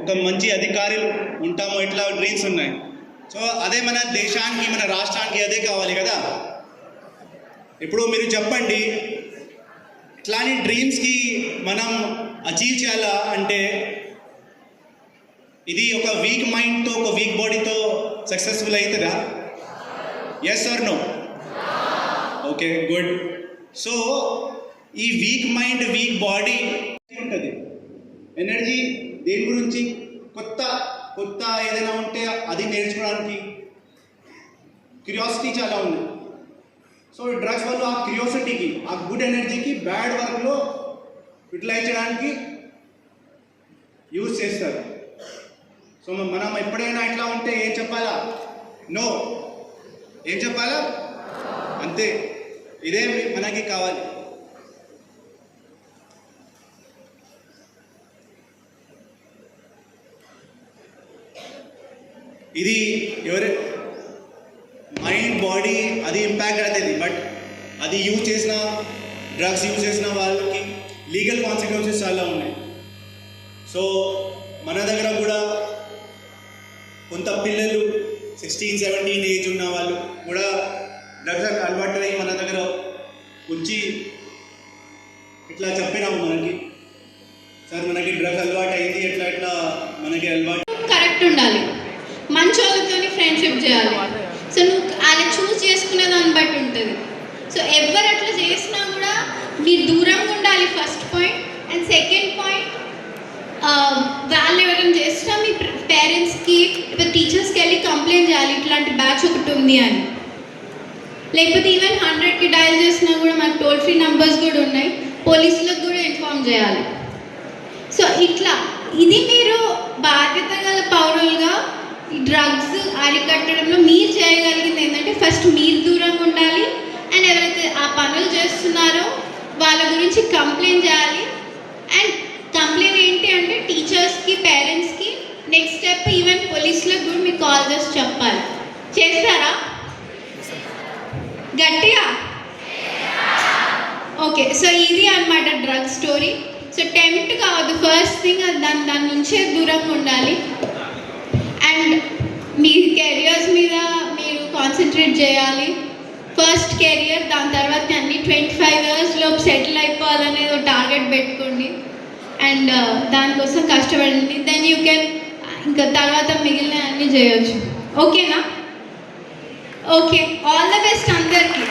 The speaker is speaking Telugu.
ఒక మంచి అధికారులు ఉంటామో ఇట్లా డ్రీమ్స్ ఉన్నాయి. సో అదే మన దేశానికి మన రాష్ట్రానికి అదే కావాలి కదా. ఇప్పుడు మీరు చెప్పండి, ఇట్లాంటి డ్రీమ్స్కి మనం అచీవ్ చేయాలా అంటే ఇది ఒక వీక్ మైండ్తో ఒక వీక్ బాడీతో సక్సెస్ఫుల్ అవుతుందా? Yes or no? Okay, good. So ఈ వీక్ మైండ్ వీక్ బాడీ ఉంటుంది. ఎనర్జీ దేని గురించి? కొత్త కొత్త ఏదైనా ఉంటే అది నేర్చుకోవడానికి క్యూరియాసిటీ చాలా ఉంది. సో డ్రగ్స్ వల్ల ఆ క్యూరియాసిటీకి, ఆ గుడ్ ఎనర్జీకి బ్యాడ్ వర్క్లో యూటిలైజ్ చేయడానికి యూజ్ చేస్తారు. సో మనం ఎప్పుడైనా ఇట్లా ఉంటే ఏం చెప్పాలా? నో. ఏం చెప్పాలా? అంతే. ఇదే మనకి కావాలి. ఇది ఎవరి మైండ్ బాడీ అది ఇంపాక్ట్ అవుతుంది. బట్ అది యూజ్ చేసిన డ్రగ్స్ యూజ్ చేసిన వాళ్ళకి లీగల్ కాన్సిక్వెన్సెస్ చాలా ఉన్నాయి. సో మన దగ్గర కూడా కొంత పిల్లలు 16-17 ఏజ్ ఉన్న వాళ్ళు కూడా డ్రగ్స్ అలవాటు అయ్యి మన దగ్గర వచ్చి ఇట్లా చెప్పినాము మనకి, సార్ మనకి డ్రగ్స్ అలవాటు అయింది, ఎట్లా ఎట్లా మనకి అలవాటు. కరెక్ట్ ఉండాలి, మంచి వాళ్ళతో ఫ్రెండ్షిప్ చేయాలి. సో నువ్వు అలా చూస్ చేసుకునే దాన్ని బట్టి ఉంటుంది. సో ఎవరు అట్లా చేసినా కూడా మీరు దూరంగా ఉండాలి, first point. And second point, వాళ్ళు ఎవరైనా చేసినా మీ పేరెంట్స్కి లేకపోతే టీచర్స్కి వెళ్ళి కంప్లైంట్ చేయాలి, ఇట్లాంటి బ్యాచ్ ఒకటి ఉంది అని. లేకపోతే ఈవెన్ 100కి డయల్ చేసినా కూడా మనకు టోల్ ఫ్రీ నెంబర్స్ కూడా ఉన్నాయి, పోలీసులకు కూడా ఇన్ఫార్మ్ చేయాలి. సో ఇట్లా ఇది మీరు బాధ్యత గల పౌరులుగా ఈ డ్రగ్స్ అరికట్టడంలో మీరు చేయగలిగింది ఏంటంటే ఫస్ట్ మీరు దూరంగా ఉండాలి. అండ్ ఎవరైతే ఆ పనులు చేస్తున్నారో వాళ్ళ గురించి కంప్లైంట్ చేయాలి. అండ్ కంప్లైంట్ ఏంటి అంటే టీచర్స్కి, పేరెంట్స్కి, నెక్స్ట్ స్టెప్ ఈవెన్ పోలీసులకు కూడా మీరు కాల్ చేసి చెప్పాలి. చేస్తారా? గట్టిగా ఓకే. సో ఇది అన్నమాట డ్రగ్ స్టోరీ. సో టెంప్ట్ కావద్దు, ఫస్ట్ థింగ్ దాని నుంచే దూరంగా ఉండాలి. అండ్ మీ కెరియర్స్ మీద మీరు కాన్సన్ట్రేట్ చేయాలి. ఫస్ట్ కెరియర్, దాని తర్వాత అన్ని 25 years లోపు సెటిల్ అయిపోవాలనేది ఒక టార్గెట్ పెట్టుకోండి. అండ్ దానికోసం కష్టపడండి. దెన్ యూ కెన్ ఇంకా తర్వాత మిగిలిన అన్నీ చేయొచ్చు. ఓకేనా? ఓకే, ఆల్ ద బెస్ట్ అందరికీ.